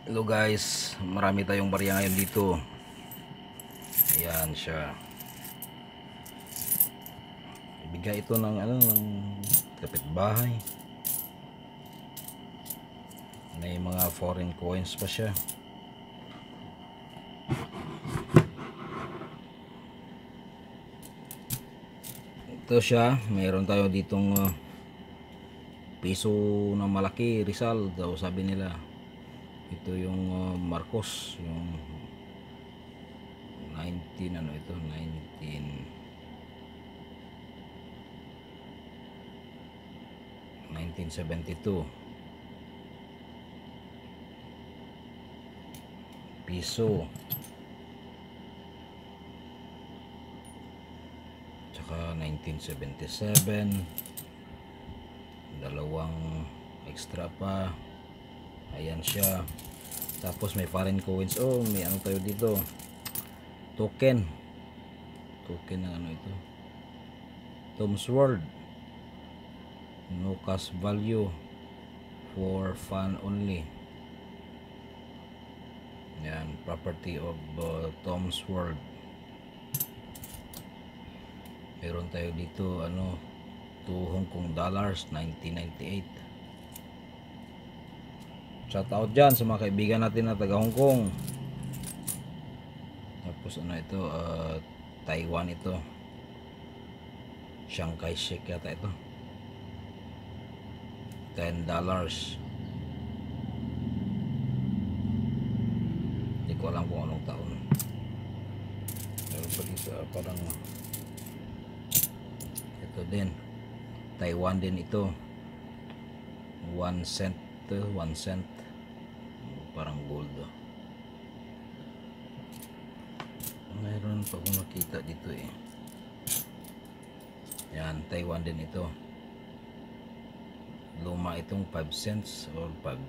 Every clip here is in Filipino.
Hello guys, marami tayong barya ngayon dito. Ayan siya. Ibigay ito ng ng kapitbahay. May mga foreign coins pa siya. Ito siya, mayroon tayo ditong piso na malaki, Rizal daw sabi nila. Ito yung Marcos, yung 19 ano ito, 1972 piso, tsaka 1977 dalawang extra pa. Ayan siya. Tapos may foreign coins. Oh, may ano tayo dito, token ng ano ito, Tom's World, no cash value, for fun only. Yan, property of Tom's World. Meron tayo dito 2 Hong Kong dollars 1998. Shout out dyan sa mga kaibigan natin na taga Hong Kong. Tapos ito, Taiwan ito, Chiang Kai-shek yata ito, $10. Hindi ko alam kung anong taon. Meron pa dito parang ito din, Taiwan din ito, 1 cent, 1 cent, parang gold. Mayroon pa akong nakita dito eh. Yan, Taiwan din ito. Luma itong 5 cents or $5,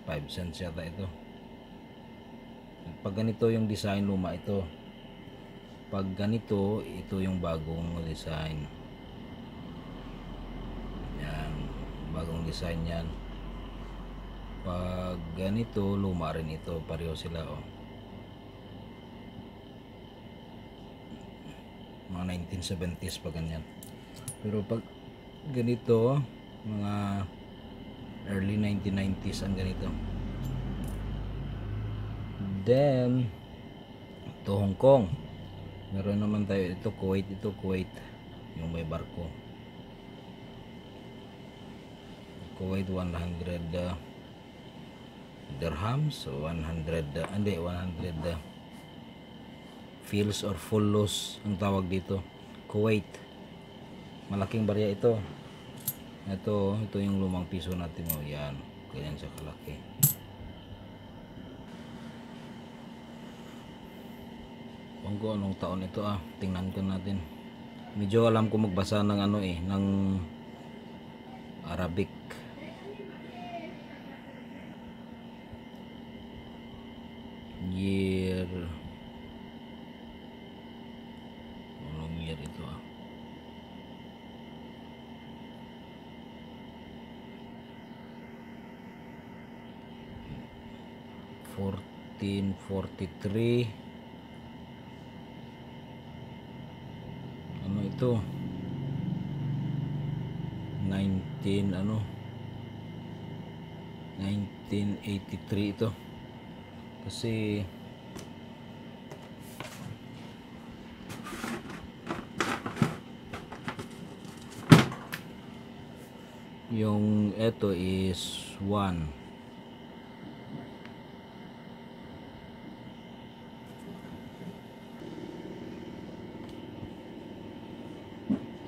5 cents yata ito. Pag ganito yung design, luma ito. Pag ganito, ito yung bagong design. Yan, bagong design yan. Pag ganito, luma rin ito. Pareho sila oh. Mga 1970s pa ganyan. Pero pag ganito, mga early 1990s ang ganito. Then ito Hong Kong. Meron naman tayo ito Kuwait, yung may barko. Kuwait 100 dirhams, 100 fils or fullos ang tawag dito. Kuwait, malaking barya ito. Ito yung lumang piso natin oh. Yan, ganyan siya kalaki. Kung anong taon ito tingnan ko natin. Medyo alam ko magbasa ng ng Arabic. Year, anong year ito 1443. Ano ito, 1983 ito. Kasi yung ito is 1.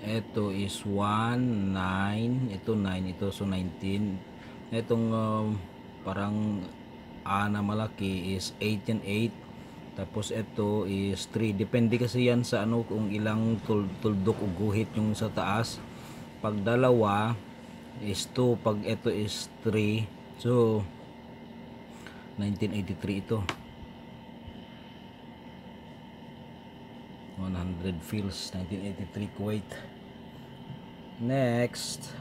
Ito is 1, 9, ito 9 ito, so 19. Itong parang na malaki is 8 and 8. Tapos ito is 3. Depende kasi yan sa kung ilang tuldok o guhit yung sa taas. Pag dalawa is 2, pag ito is 3. So 1983 ito. 100 fils, 1983 Kuwait. Next,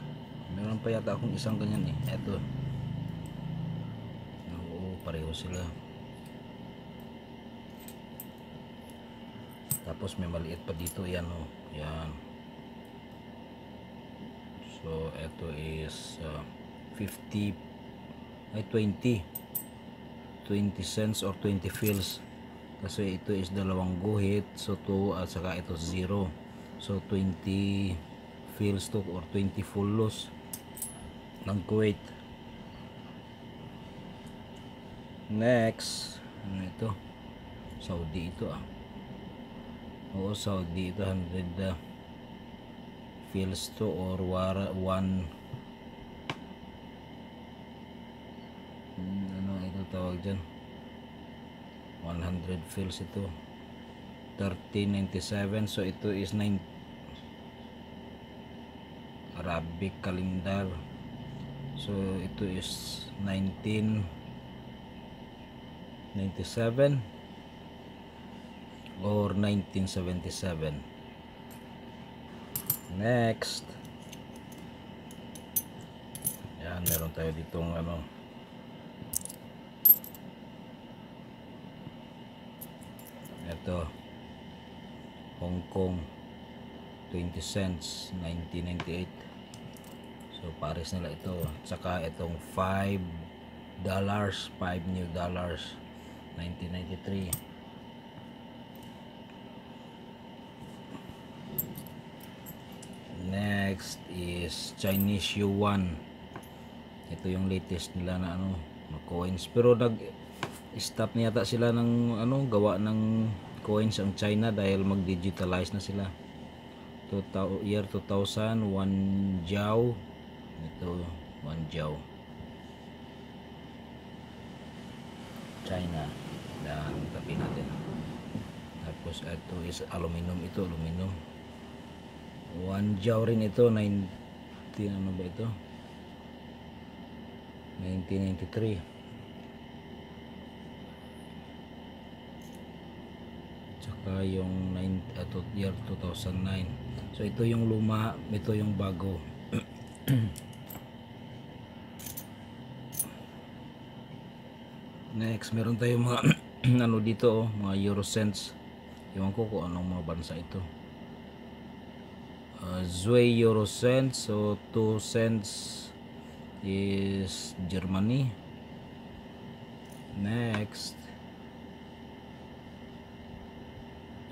meron pa yata akong isang ganyan eh. Ito, pareho sila. Tapos may maliit pa dito, yan o, yan. So ito is 50 ay 20 cents or 20 fils, kasi ito is dalawang guhit, so 2 at saka ito 0, so 20 fils to or 20 fullos ng Kuwait. Next, ano ito? Saudi ito oo, Saudi ito, 100 fils to or 1 ano ito tawag dyan, 100 fils ito, 1397. So ito is 9 Arabic calendar, so ito is 1997 or 1977. Next, yan, meron tayo ditong ano, ito Hong Kong 20 cents 1998, so pares nila ito. Saka itong $5 new dollars 1993. Next is Chinese yuan. Ito yung latest nila na ano, na coins, pero nag-stop na yata sila ng ano, gawa ng coins ang China dahil mag-digitalize na sila. Year 2000, 1 jiao. Ito 1 jiao China. Dan tapi natin. Tapos ito is aluminum, ito aluminum. 1 jiao rin ito, 19 ano ba ito? 1993. Tsaka yung year 2009. So ito yung luma, ito yung bago. Next, meron tayong mga ano dito mga euro cents. Ewan ko kung anong mga bansa ito. Zwei euro cents, so 2 cents is Germany. Next,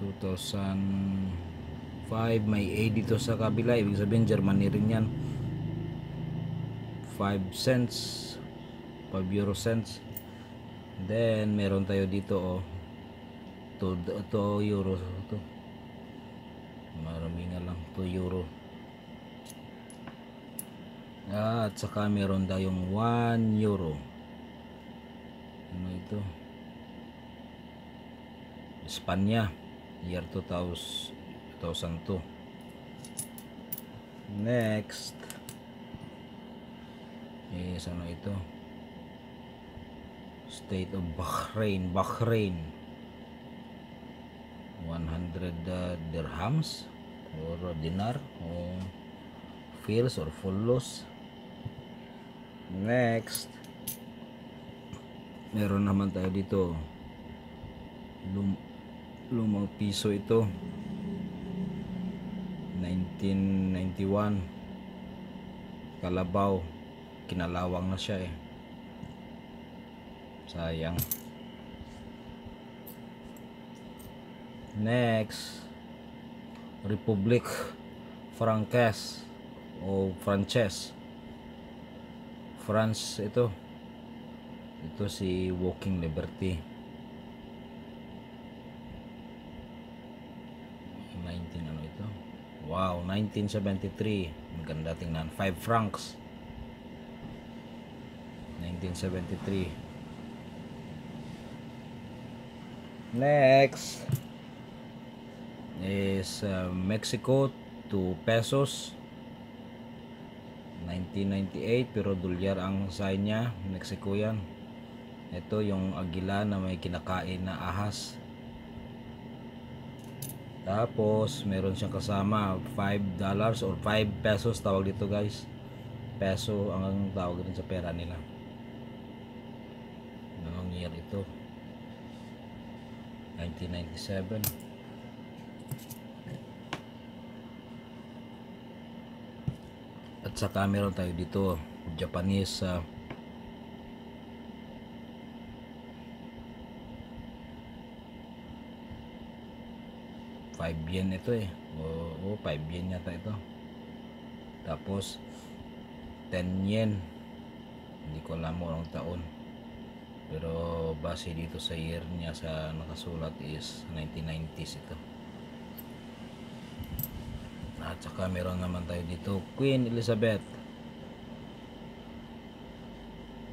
2005, may A dito sa kabila, ibig sabihin Germany rin yan. 5 cents, 5 euro cents. Then meron tayo dito 2 euro to. Marami nga lang, 2 euro. At saka meron tayong 1 euro. Ano ito? Espanya, year 2002. Next is ano ito? State of Bahrain. 100 dirhams or dinar o fils or fullos. Next, meron naman tayo dito lumang piso ito, 1991. Kalabaw, kinalawang na siya sayang. Next, Republic Francaise o Frances, France ito si Walking Liberty. 19 ano ito? Wow, 1973. Maganda tingnan. 5 francs. 1973. Next is Mexico 2 pesos 1998, pero dolyar ang sign niya. Mexico yan. Ito yung agila na may kinakain na ahas. Tapos meron siyang kasama $5 or 5 pesos tawag dito guys. Peso ang tawag din sa pera nila. Anong year ito? 1997. At saka meron tayo dito Japanese 5 yen ito eh. Oo, 5 yen yata ito. Tapos 10 yen. Hindi ko alam mo anong taon. Pero base dito sa year niya sa nakasulat is 1990s ito. At saka meron naman tayo dito Queen Elizabeth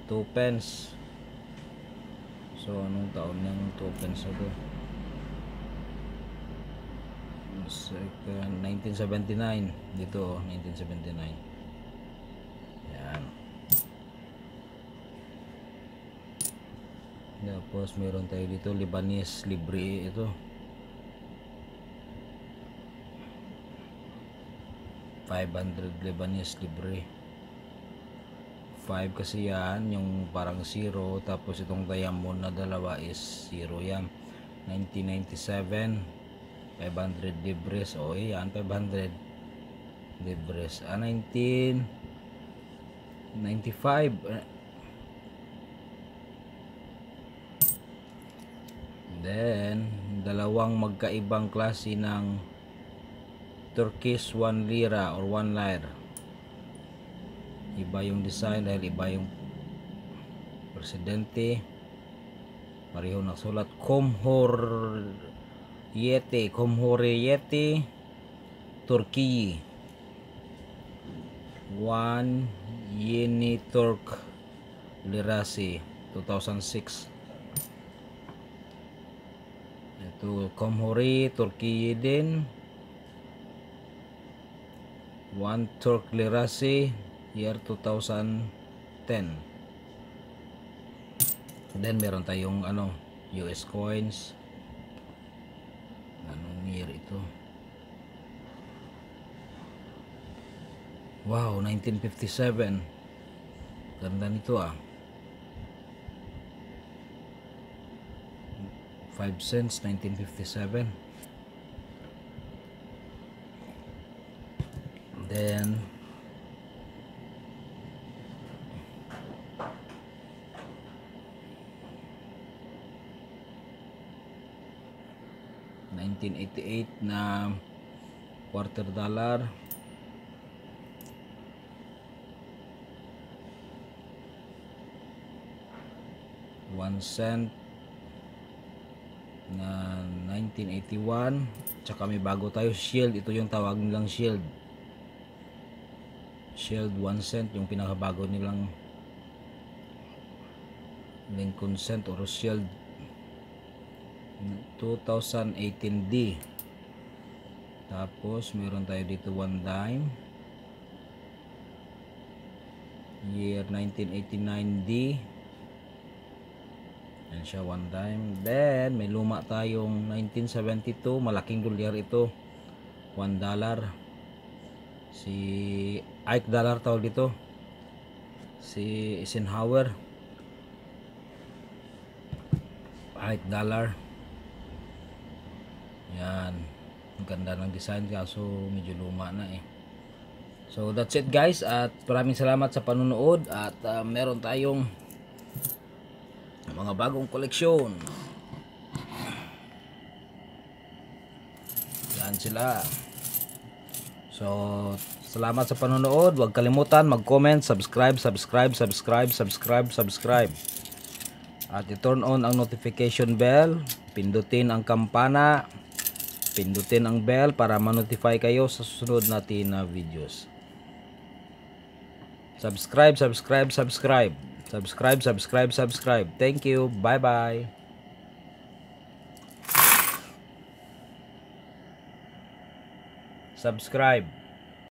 2 pence. So anong taon yung 2 pence ito? 1979 dito, 1979. Yan. Tapos meron tayo dito Lebanese libre ito. 500 Lebanese libre. 5 kasi yan, yung parang 0, tapos itong diamond na dalawa is 0 yan. 1997 500 libres. O yan, 500 libres. 1995 then dalawang magkaibang klase ng Turkish 1 lira or 1 lira. Iba yung design dahil iba yung presidente. Pareho nakasulat Cumhuriyeti Turkey 1 Yeni Turk Lirasi 2006. Ito Cumhuriyeti Turkey din 1 Turk Lirasi year 2010. Then meron tayong US coins. Anong year ito? Wow, 1957. Ganda nito 5 cents 1957. Then 1988 na quarter dollar. $1 na 1981. Tsaka may bago tayo shield. Ito yung tawag nilang shield. Shield 1 cent, yung pinakabago nilang Lincoln cent or shield 2018D. Tapos meron tayo dito 1 dime year 1989D. Yan siya, 1 dime. Then may luma tayong 1972, malaking dolyar ito, $1. Si Ike dollar tawag dito, si Eisenhower Ike dollar. Yan, ang ganda ng design kaso medyo luma na eh. So that's it guys, at maraming salamat sa panunood. At meron tayong mga bagong koleksyon. Yan sila. So salamat sa panunood. Huwag kalimutan mag-comment, subscribe. At i-turn on ang notification bell, pindutin ang kampana, pindutin ang bell para ma-notify kayo sa susunod natin na videos. Subscribe. Thank you. Bye-bye. Subscribe.